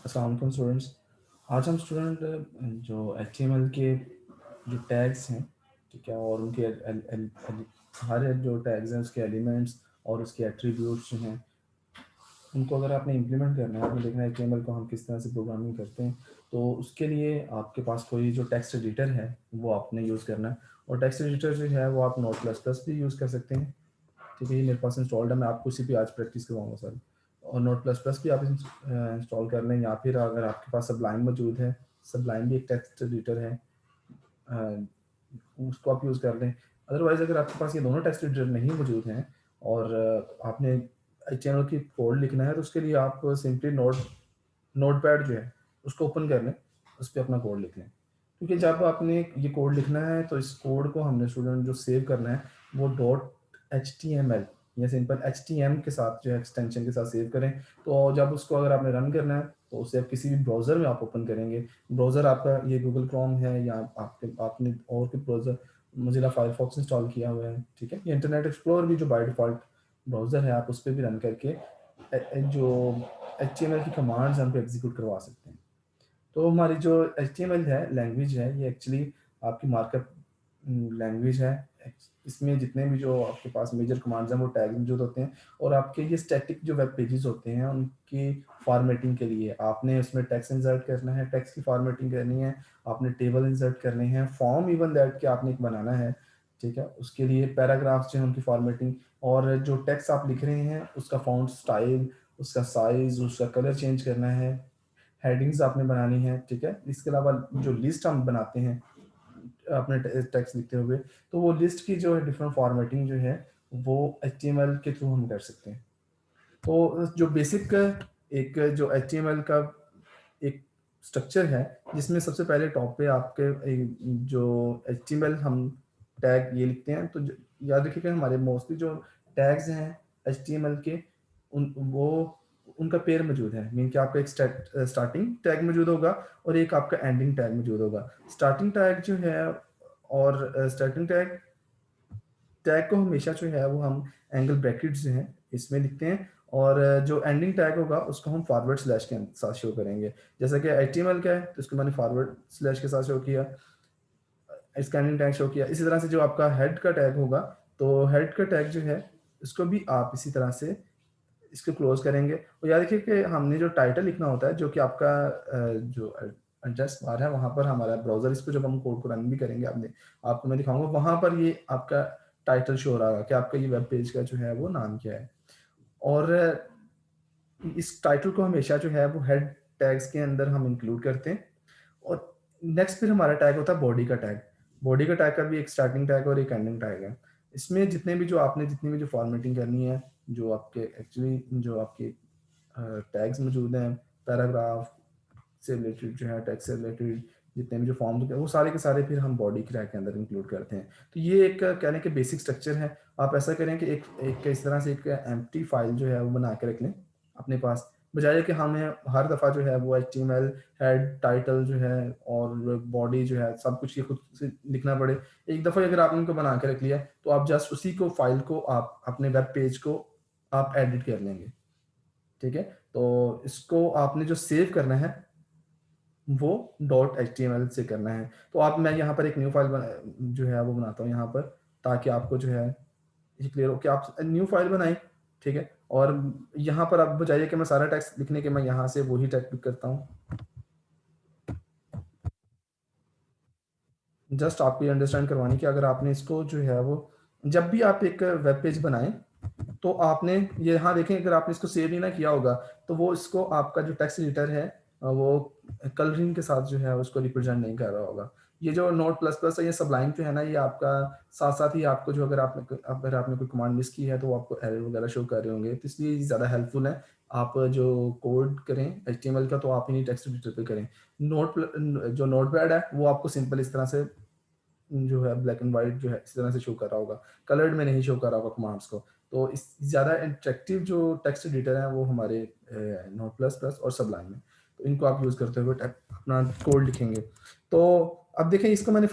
अस्सलाम वालेकुम स्टूडेंट्स। आज हम जो HTML के जो टैग्स हैं, ठीक है, और उनके हर एक जो टैग्स हैं उसके एलिमेंट्स और उसके एट्रीब्यूट्स जो हैं, उनको अगर आपने इम्प्लीमेंट करना है, आपने देखना है HTML को हम किस तरह से प्रोग्रामिंग करते हैं। तो उसके लिए आपके पास कोई जो टेक्स्ट एडिटर है वो आपने यूज़ करना है। और टेक्स्ट एडिटर जो है वो आप नोट प्लस प्लस भी यूज़ कर सकते हैं। ठीक है, ये मेरे पास इंस्टॉल्ड है, मैं आपको उसी पे आज प्रैक्टिस करवाऊंगा सर। और नोट प्लस प्लस भी आप इंस्टॉल कर लें, या फिर अगर आपके पास सबलाइन मौजूद है, सबलाइन भी एक टेक्स्ट एडिटर है, उसको आप यूज़ कर लें। अदरवाइज़ अगर आपके पास ये दोनों टेक्स्ट एडिटर नहीं मौजूद हैं और आपने HTML की कोड लिखना है, तो उसके लिए आप सिंपली नोटपैड जो है उसको ओपन कर लें, उस पर अपना कोड लिख लें। क्योंकि जब आपने ये कोड लिखना है तो इस कोड को हमने स्टूडेंट जो सेव करना है वो .html या सिंपल HTML के साथ जो है एक्सटेंशन के साथ सेव करें। तो जब उसको अगर आपने रन करना है तो उसे आप किसी भी ब्राउज़र में आप ओपन करेंगे। ब्राउज़र आपका ये गूगल क्रोम है या आपने और कोई ब्राउज़र मोज़िला फायरफॉक्स इंस्टॉल किया हुआ है, ठीक है, या इंटरनेट एक्सप्लोरर भी जो बाय डिफ़ॉल्ट ब्राउज़र है आप उस पर भी रन करके जो HTML की कमांड्स हम पे एग्जीक्यूट करवा सकते हैं। तो हमारी जो HTML है लैंग्वेज है, ये एक्चुअली आपकी मार्कअप लैंग्वेज है। इसमें जितने भी जो आपके पास मेजर कमांड्स हैं वो टैग मौजूद होते हैं। और आपके ये स्टैटिक जो वेब पेजेस होते हैं उनकी फॉर्मेटिंग के लिए आपने उसमें टेक्स्ट इंसर्ट करना है, टेक्स्ट की फॉर्मेटिंग करनी है, आपने टेबल इंसर्ट करने हैं, फॉर्म इवन दैट कि आपने एक बनाना है, ठीक है, उसके लिए पैराग्राफ्स जो है उनकी फॉर्मेटिंग, और जो टेक्स्ट आप लिख रहे हैं उसका फॉन्ट स्टाइल, उसका साइज, उसका कलर चेंज करना है, हेडिंग्स आपने बनानी है, ठीक है। इसके अलावा जो लिस्ट हम बनाते हैं अपने टेक्स्ट लिखते हुए, तो वो लिस्ट की जो है डिफरेंट फॉर्मेटिंग जो है वो HTML के थ्रू हम कर सकते हैं। तो जो बेसिक एक जो HTML का एक स्ट्रक्चर है, जिसमें सबसे पहले टॉप पे आपके जो HTML हम टैग ये लिखते हैं, तो याद रखिएगा हमारे मोस्टली जो टैग्स हैं HTML के, उन वो उनका पेयर मौजूद है। मीन कि आपका एक स्टार्टिंग टैग मौजूद होगा और एक आपका एंडिंग टैग मौजूद होगा। स्टार्टिंग टैग जो है और स्टार्टिंग टैग टैग को हमेशा जो है वो हम एंगल ब्रैकेट्स जो हैं इसमें लिखते हैं, और जो एंडिंग टैग होगा उसको हम फॉरवर्ड स्लैश के साथ शो करेंगे। जैसा कि HTML का है तो इसको मैंने फॉरवर्ड स्लैश के साथ शो किया, स्कैनिंग टैग शो किया। इसी तरह से जो आपका हेड का टैग होगा, तो हेड का टैग जो है इसको भी आप इसी तरह से इसको क्लोज करेंगे। और याद रखिए कि हमने जो टाइटल लिखना होता है, जो कि आपका जो एड्रेस बार है वहाँ पर हमारा ब्राउज़र, इसको जब हम कोड को रन भी करेंगे आपने आपको मैं दिखाऊंगा, वहाँ पर ये आपका टाइटल शो हो रहा है कि आपका ये वेब पेज का जो है वो नाम क्या है। और इस टाइटल को हमेशा जो है वो हेड टैग्स के अंदर हम इंक्लूड करते हैं। और नेक्स्ट फिर हमारा टैग होता है बॉडी का टैग। बॉडी का टैग का भी एक स्टार्टिंग टैग और एक एंडिंग टैग है। इसमें जितनी भी जो फॉर्मेटिंग करनी है, जो आपके एक्चुअली जो आपके टैग्स मौजूद हैं, पैराग्राफ से रिलेटेड जो है, टेक्स्ट से रिलेटेड जितने भी जो फॉर्म्स होते हैं वो सारे के सारे फिर हम बॉडी के टैग के अंदर इंक्लूड करते हैं। तो ये एक कहने के बेसिक स्ट्रक्चर है। आप ऐसा करें कि एक एक इस तरह से एक एम्प्टी फाइल जो है वो बना के रख लें अपने पास, बजाय कि हमें हर दफ़ा जो है वो HTML हेड टाइटल जो है और बॉडी जो है सब कुछ ये खुद से लिखना पड़े। एक दफ़ा अगर आपने इनको बना के रख लिया तो आप जस्ट उसी को फाइल को आप अपने वेब पेज को आप एडिट कर लेंगे, ठीक है। तो इसको आपने जो सेव करना है वो .html से करना है। तो आप मैं यहाँ पर एक न्यू फाइल जो है वो बनाता हूँ यहाँ पर, ताकि आपको जो है ये क्लियर हो कि आप न्यू फाइल बनाएं, ठीक है। और यहाँ पर आप बजाय कि मैं सारा टेक्स्ट लिखने के मैं यहाँ से वही टेक्स्ट पिक करता हूँ। जस्ट आपको अंडरस्टैंड करवाने की, अगर आपने इसको जो है वो जब भी आप एक वेब पेज बनाएं तो आपने ये यहाँ देखें, अगर आपने इसको सेव नहीं ना किया होगा तो वो इसको आपका जो टेक्स्ट एडिटर है वो कलरिंग के साथ जो है उसको रिप्रेजेंट नहीं कर रहा होगा। ये जो नोट प्लस प्लस है, ये सबलाइन जो है ना, ये आपका साथ साथ ही आपको जो अगर आपने कोई कमांड मिस की है तो वो आपको एरर वगैरह शो कर रहे होंगे, तो इसलिए ज़्यादा हेल्पफुल है। आप जो कोड करें HTML का तो आप इन्हीं टेक्स्ट एडिटर पे करें। जो नोटपैड है वो आपको सिंपल इस तरह से जो है ब्लैक एंड व्हाइट जो है इस तरह से शो कर रहा होगा, कलर्ड में नहीं शो कर रहा होगा कमांड्स को। तो इस ज़्यादा इंटरेक्टिव जो टेक्स्ट एडिटर हैं वो हमारे नोट प्लस प्लस और सबलाइन में, तो इनको आप यूज़ करते हुए अपना कोड लिखेंगे। तो अब देखें, इसको मैंने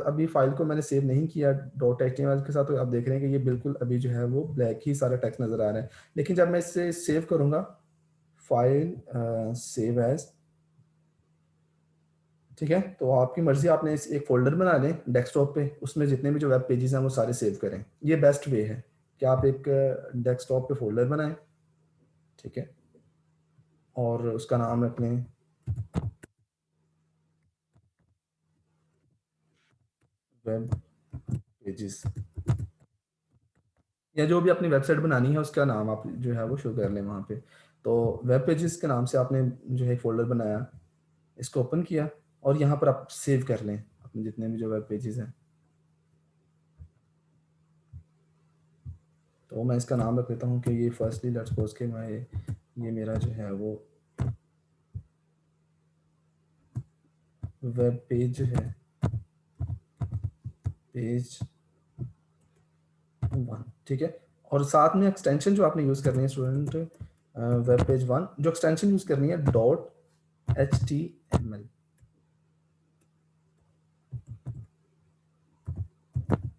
अभी फाइल को मैंने सेव नहीं किया .html के साथ, तो आप देख रहे हैं कि ये बिल्कुल अभी जो है वो ब्लैक ही सारा टेक्स्ट नज़र आ रहा है। लेकिन जब मैं इसे सेव करूँगा फाइल सेव एज, ठीक है। तो आपकी मर्जी, आपने एक फोल्डर बना लें डेस्कटॉप पे, उसमें जितने भी जो वेब पेजेस हैं वो सारे सेव करें। ये बेस्ट वे है कि आप एक डेस्कटॉप पे फोल्डर बनाएं, ठीक है, और उसका नाम रख लें वेब पेजेस, या जो भी अपनी वेबसाइट बनानी है उसका नाम आप जो है वो शो कर लें वहाँ पे। तो वेब पेजेस के नाम से आपने जो है फोल्डर बनाया, इसको ओपन किया, और यहाँ पर आप सेव कर लें अपने जितने भी जो वेब पेजेस हैं। तो मैं इसका नाम रख देता हूँ कि ये फर्स्टली लेट्स सपोज के मैं ये मेरा जो है वो वेब पेज है, पेज 1, ठीक है। और साथ में एक्सटेंशन जो आपने यूज़ करनी है स्टूडेंट, वेब पेज 1 जो एक्सटेंशन यूज़ करनी है .html,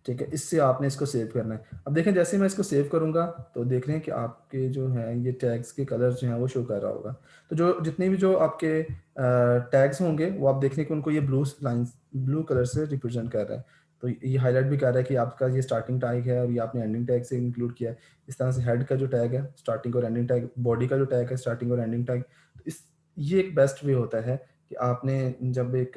ठीक है। इससे आपने इसको सेव करना है। अब देखें जैसे मैं इसको सेव करूंगा तो देख रहे हैं कि आपके जो है ये टैग्स के कलर जो हैं वो शो कर रहा होगा। तो जो जितने भी जो आपके टैग्स होंगे वो आप देख रहे हैं कि उनको ये लाइंस ब्लू कलर से रिप्रेजेंट कर रहा है। तो ये हाईलाइट भी कर रहा है कि आपका ये स्टार्टिंग टैग है और ये आपने एंडिंग टैग से इंक्लूड किया है। इस तरह से हेड का जो टैग है स्टार्टिंग और एंडिंग टैग, बॉडी का जो टैग है स्टार्टिंग और एंडिंग टैग। तो ये एक बेस्ट वे होता है कि आपने जब एक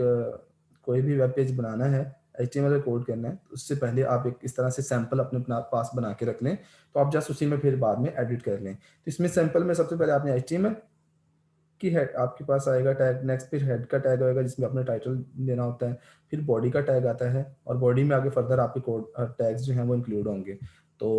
कोई भी वेब पेज बनाना है, HTML का कोड करना है, तो उससे पहले आप एक इस तरह से सैंपल अपने पास बना के रख लें, तो आप जस्ट उसी में फिर बाद में एडिट कर लें। तो इसमें सैंपल में सबसे पहले आपने HTML की हेड आपके पास आएगा टैग, नेक्स्ट फिर हेड का टैग आएगा जिसमें अपना टाइटल देना होता है, फिर बॉडी का टैग आता है, और बॉडी में आगे फर्दर आपके कोड टैग्स जो हैं वो इंक्लूड होंगे। तो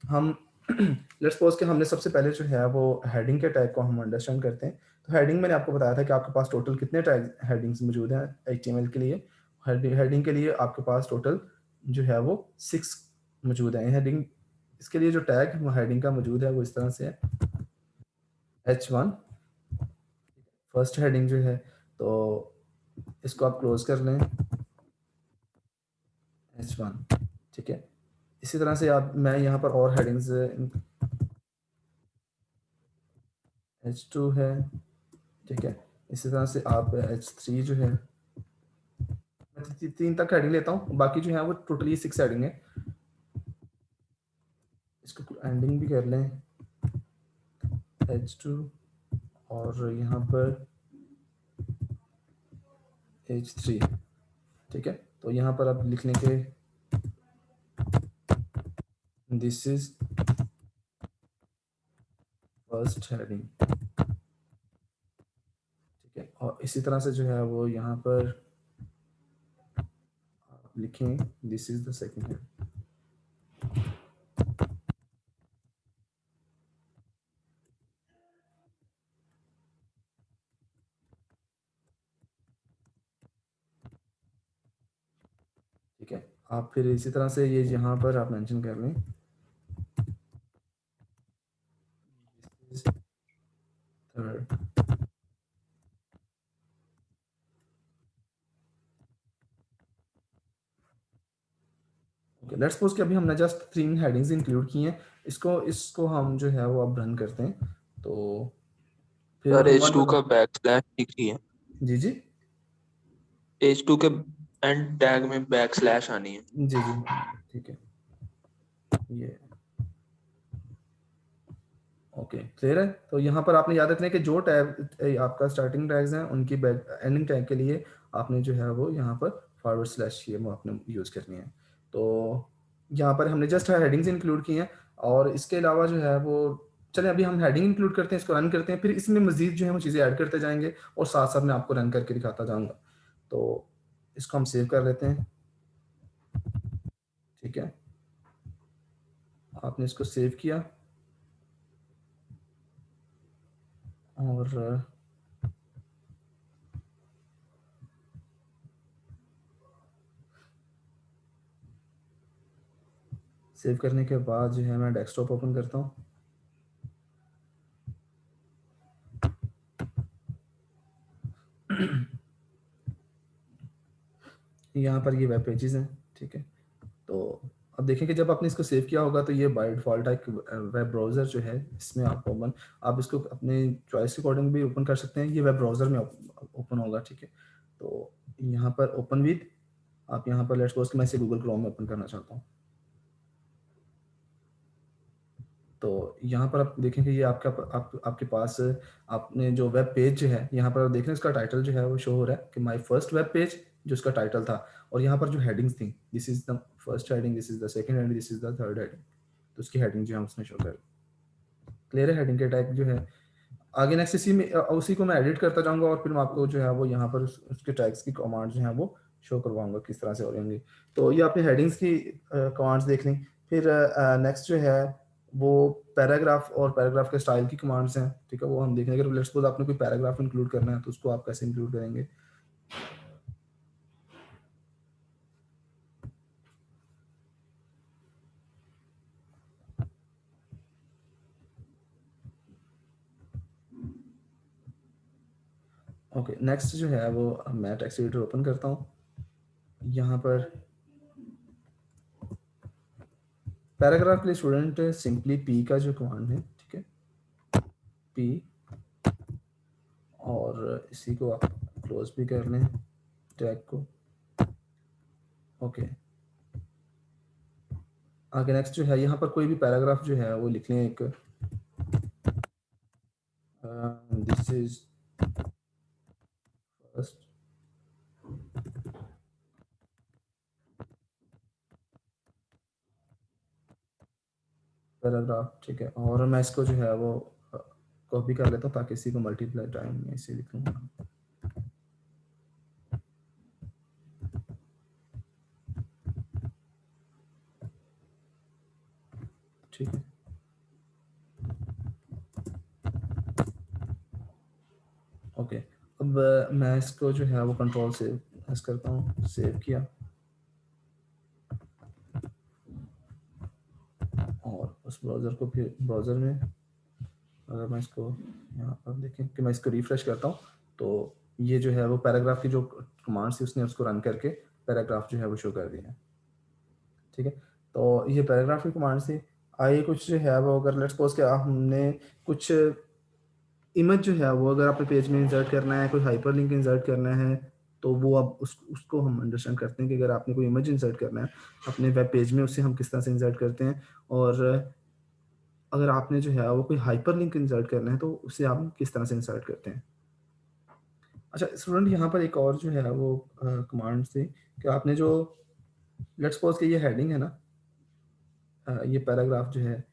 हम लेट्स सपोज कि हमने सबसे पहले जो है वो हेडिंग के टैग को हम अंडरस्टैंड करते हैं। तो हेडिंग मैंने आपको बताया था कि आपके पास टोटल कितने टैग हेडिंग्स मौजूद हैं HTML के लिए। हेडिंग के लिए आपके पास टोटल जो है वो 6 मौजूद है। हेडिंग इसके लिए जो टैग हेडिंग का मौजूद है वो इस तरह से है H1 फर्स्ट हेडिंग जो है, तो इसको आप क्लोज कर लें H1, ठीक है। इसी तरह से आप मैं यहाँ पर और हेडिंग्स H2 है, ठीक है। इसी तरह से आप H3 जो है, मैं 3 तक हेडिंग लेता हूँ, बाकी जो है वो टोटली 6 हेडिंग है। इसको एंडिंग भी कर लें H2, और यहाँ पर H3, ठीक है। तो यहाँ पर आप लिख लें कि दिस इज फर्स्ट हेडिंग, ठीक है। और इसी तरह से जो है वो यहाँ पर आप लिखें this is the second heading, ठीक है। आप फिर इसी तरह से ये यहाँ पर आप मेंशन कर लें थर्ड, ओके। लेट्स सपोज कि अभी हमने जस्ट 3 हेडिंग्स इंक्लूड की हैं, इसको इसको हम जो है वो अब रन करते हैं। तो फिर सर हम एच टू का बैक स्लैश दिख रही है। जी जी H2 के एंड टैग में बैक स्लैश आनी है। जी जी, ठीक है। ये ओके क्लियर है। तो यहाँ पर आपने याद रखना है कि जो टैग आपका स्टार्टिंग टैग्स हैं उनकी एंडिंग टैग के लिए आपने जो है वो यहाँ पर फॉरवर्ड स्लैश ये वो आपने यूज़ करनी है। तो यहाँ पर हमने जस्ट हेडिंग्स इंक्लूड की हैं, और इसके अलावा जो है वो चलें अभी हम हेडिंग इंक्लूड करते हैं, इसको रन करते हैं, फिर इसमें मजीद जो है वो चीज़ें ऐड करते जाएंगे, और साथ साथ मैं आपको रन करके दिखाता जाऊँगा। तो इसको हम सेव कर लेते हैं, ठीक है। आपने इसको सेव किया, और सेव करने के बाद जो है मैं डेस्कटॉप ओपन करता हूँ। यहाँ पर ये वेब पेजेस हैं, ठीक है। तो अब देखें कि जब आपने इसको सेव किया होगा तो ये बाय डिफ़ॉल्ट एक वेब ब्राउज़र जो है इसमें आपको ओपन, आप इसको अपने चॉइस के अकॉर्डिंग भी ओपन कर सकते हैं। ये वेब ब्राउज़र में ओपन होगा, ठीक है। तो यहाँ पर ओपन विद, आप यहाँ पर लेट्स सपोज़ कि मैं इसे गूगल क्रोम में ओपन करना चाहता हूँ। तो यहाँ पर आप देखें कि ये आपके पास आपने जो वेब पेज जो है, यहाँ पर आप देख रहे हैं इसका टाइटल जो है वो शो हो रहा है कि माय फर्स्ट वेब पेज, जो इसका टाइटल था। और यहाँ पर जो हेडिंग्स थी, this is the first heading, this is the second heading, this is the third heading. तो उसकी हेडिंग जो है उसमें शो कर क्लियर है। हेडिंग के टैग जो है आगे नेक्स्ट इसी में उसी को मैं एडिट करता जाऊँगा और फिर मैं आपको जो है वो यहाँ पर उसके टैग्स की कमांड जो है वो शो करवाऊँगा किस तरह से हो रहेंगी। तो ये आपने हेडिंग्स की कमांड्स देख ली। फिर नेक्स्ट जो है वो पैराग्राफ और पैराग्राफ के स्टाइल की कमांड्स हैं, ठीक है? वो हम देखेंगे। अगर लेट्स सपोज़ आपने कोई पैराग्राफ इंक्लूड करना है तो उसको आप कैसे इंक्लूड करेंगे? ओके, नेक्स्ट जो है वो मैं टेक्स्ट एडिटर ओपन करता हूँ। यहाँ पर पैराग्राफ के लिए स्टूडेंट सिंपली पी का जो कमांड है, ठीक है? पी, और इसी को आप क्लोज भी कर लें टैग को। ओके, आगे नेक्स्ट जो है यहाँ पर कोई भी पैराग्राफ जो है वो लिख लें। एक दिस इज फर्स्ट पैराग्राफ, ठीक है। और मैं इसको जो है वो कॉपी कर लेता हूँ ताकि इसी को मल्टीप्लाई टाइम में इसे लिख लूँगा, ठीक है। ओके, अब मैं इसको जो है वो कंट्रोल से एस करता हूँ, सेव किया। और उस ब्राउज़र को फिर ब्राउज़र में अगर मैं इसको यहाँ पर देखें कि मैं इसको रिफ्रेश करता हूँ तो ये जो है वो पैराग्राफ की जो कमांड्स थी उसने उसको रन करके पैराग्राफ जो है वो शो कर दिया है, ठीक है। तो ये पैराग्राफ की कमांड्स थी। आइए कुछ जो है वो अगर लेट्स सपोज कि हमने कुछ इमेज जो है वो अगर अपने पेज में इंसर्ट करना है, कोई हाइपरलिंक इंसर्ट करना है, तो वो अब उसको हम अंडरस्टैंड करते हैं कि अगर आपने कोई इमेज इंसर्ट करना है अपने वेब पेज में, उससे हम किस तरह से इंसर्ट करते हैं। और अगर आपने जो है वो कोई हाइपरलिंक इंसर्ट करना है तो उसे आप किस तरह से इंसर्ट करते हैं। अच्छा स्टूडेंट, यहाँ पर एक और जो है वो कमांड्स थी कि आपने जो लेट्स सपोज कि ये हेडिंग है ना, ये पैराग्राफ जो है,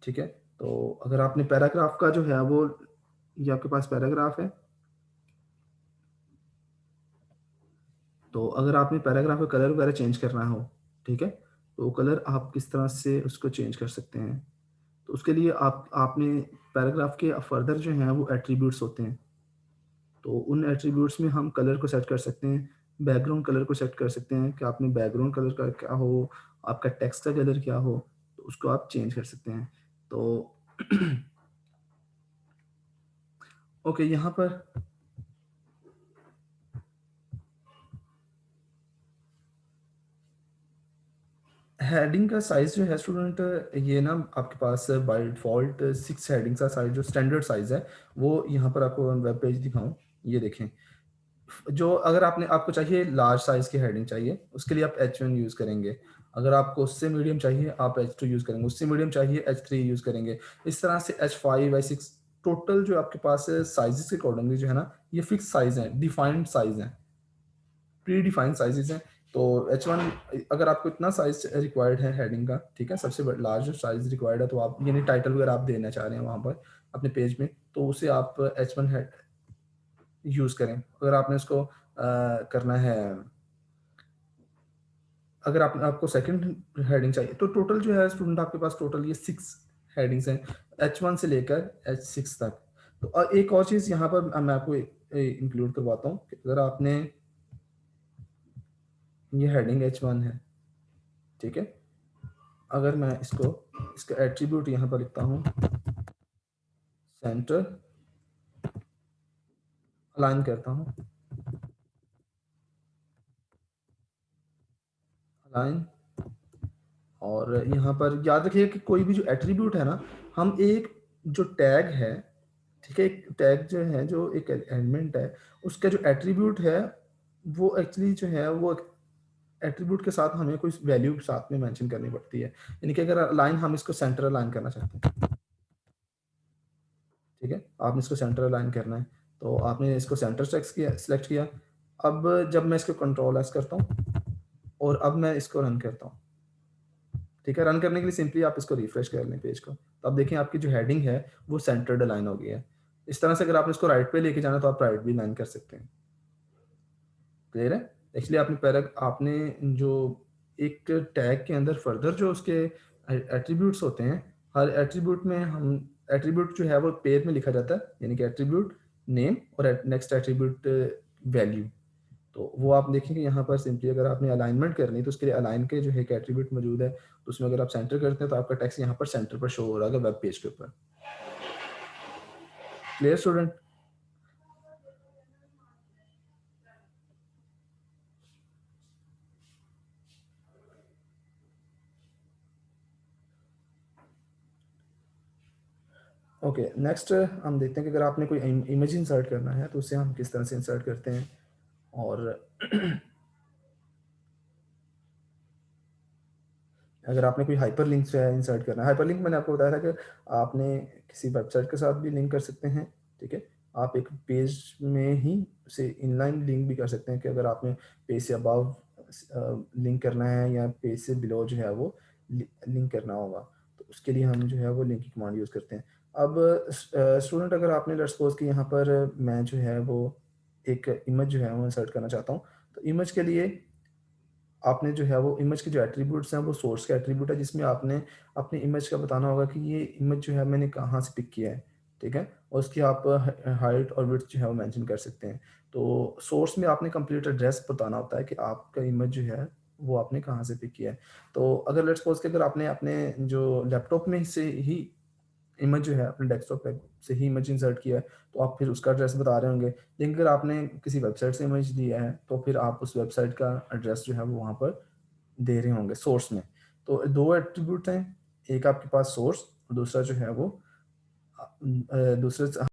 ठीक है। तो अगर आपने पैराग्राफ का जो है वो, ये आपके पास पैराग्राफ है, तो अगर आपने पैराग्राफ का कलर वगैरह चेंज करना हो, ठीक है, तो कलर आप किस तरह से उसको चेंज कर सकते हैं। तो उसके लिए आपने पैराग्राफ के फर्दर जो हैं वो एट्रीब्यूट्स होते हैं, तो उन एट्रीब्यूट्स में हम कलर को सेट कर सकते हैं। बैकग्राउंड कलर को सेट कर सकते हैं कि आपने बैकग्राउंड कलर का क्या हो, आपका टेक्स्ट का कलर क्या हो, तो उसको आप चेंज कर सकते हैं। तो ओके, यहाँ पर हेडिंग का साइज़ जो है स्टूडेंट, ये ना आपके पास बाय डिफ़ॉल्ट 6 हेडिंग्स का साइज़ जो स्टैंडर्ड साइज़ है, वो यहाँ पर आपको वेब पेज दिखाऊँ, ये देखें। जो अगर आपको चाहिए लार्ज साइज़ की हेडिंग चाहिए, उसके लिए आप H1 यूज़ करेंगे। अगर आपको उससे मीडियम चाहिए, आप H2 यूज़ करेंगे। उससे मीडियम चाहिए, H3 यूज़ करेंगे। इस तरह से H5, H6 टोटल जो आपके पास साइज़ेज़ के अकॉर्डिंगली जो है ना, ये फिक्स साइज़ हैं, डिफाइंड साइज़ हैं, प्री डिफाइंड साइज़ेज़ हैं। तो H1 अगर आपको इतना साइज़ रिक्वायर्ड है हेडिंग का, ठीक है, सबसे लार्ज साइज़ रिक्वायर्ड है, तो आप यानी टाइटल वगैरह आप देना चाह रहे हैं वहाँ पर अपने पेज में, तो उसे आप H1 हेड यूज़ करें। अगर आपने उसको करना है, अगर आपको सेकंड हेडिंग चाहिए, तो टोटल जो है स्टूडेंट आपके पास टोटल ये 6 हेडिंग्स हैं, H1 से लेकर H6 तक। तो एक और चीज़ यहाँ पर मैं आपको इंक्लूड करवाता हूँ कि अगर आपने ये हेडिंग H1 है, ठीक है। अगर मैं इसका एट्रीब्यूट यहाँ पर लिखता हूँ सेंटर, अलाइन करता हूँ, अलाइन और यहाँ पर याद रखिए कि कोई भी जो एट्रीब्यूट है ना, हम एक जो टैग है, ठीक है? एक टैग जो है, जो एक एलिमेंट है, उसका जो एट्रीब्यूट है, वो एक्चुअली जो है, वो एट्रीब्यूट के साथ हमें कोई वैल्यू साथ में मेंशन करनी पड़ती है। यानी कि अगर अलाइन, हम इसको सेंटर अलाइन करना चाहते हैं, ठीक है? आपने इसको सेंटर अलाइन करना है, तो आपने इसको सेंटर सेलेक्ट किया। अब जब मैं इसको कंट्रोल एस करता हूँ और अब मैं इसको रन करता हूँ, ठीक है? रन करने के लिए सिंपली आप इसको रिफ्रेश कर लें पेज को, तो आप देखें आपकी जो हेडिंग है वो सेंटर्ड अलाइन हो गई है। इस तरह से अगर आपने इसको राइट पे लेके जाना है तो आप राइट भी अलाइन कर सकते हैं। क्लियर है? एक्चुअली आपने जो एक टैग के अंदर फर्दर जो उसके एट्रीब्यूट्स होते हैं, हर एट्रीब्यूट में हम एट्रीब्यूट जो है वो पेयर में लिखा जाता है, यानी कि एट्रीब्यूट नेम और नेक्स्ट एट्रीब्यूट वैल्यू। तो वो आप देखेंगे यहाँ पर सिंपली अगर आपने अलाइनमेंट करनी है तो उसके लिए अलाइन के जो है एक एट्रीब्यूट मौजूद है, तो उसमें अगर आप सेंटर करते हैं तो आपका टेक्स्ट यहाँ पर सेंटर पर शो हो रहा है वेब पेज के ऊपर। Clear student? ओके, नेक्स्ट हम देखते हैं कि अगर आपने कोई इमेज इंसर्ट करना है तो उसे हम किस तरह से इंसर्ट करते हैं। और अगर आपने कोई हाइपरलिंक जो है इंसर्ट करना है, हाइपरलिंक मैंने आपको बताया था कि आपने किसी वेबसाइट के साथ भी लिंक कर सकते हैं, ठीक है? आप एक पेज में ही उसे इनलाइन लिंक भी कर सकते हैं कि अगर आपने पेज से अबव लिंक करना है या पेज से बिलो जो है वो लिंक करना होगा, तो उसके लिए हम जो है वो लिंक की कमांड यूज़ करते हैं। अब स्टूडेंट, अगर आपने लेट्स सपोज कि यहाँ पर मैं जो है वो एक इमेज जो है वो इंसर्ट करना चाहता हूँ, तो इमेज के लिए आपने जो है वो इमेज के जो एट्रीब्यूट्स हैं वो सोर्स के एट्रीब्यूट है, जिसमें आपने अपनी इमेज का बताना होगा कि ये इमेज जो है मैंने कहाँ से पिक किया है, ठीक है? और उसकी आप हाइट और विड्थ जो है वो मेंशन कर सकते हैं। तो सोर्स में आपने कंप्लीट एड्रेस बताना होता है कि आपका इमेज जो है वो आपने कहाँ से पिक किया है। तो अगर लेट्स सपोज कि अगर आपने अपने जो लैपटॉप में से ही इमेज जो है अपने डेस्कटॉप पे से ही इमेज इंसर्ट किया है, तो आप फिर उसका एड्रेस बता रहे होंगे। लेकिन अगर आपने किसी वेबसाइट से इमेज लिया है, तो फिर आप उस वेबसाइट का एड्रेस जो है वो वहाँ पर दे रहे होंगे सोर्स में। तो 2 एट्रीब्यूट हैं, एक आपके पास सोर्स और दूसरा जो है वो दूसरे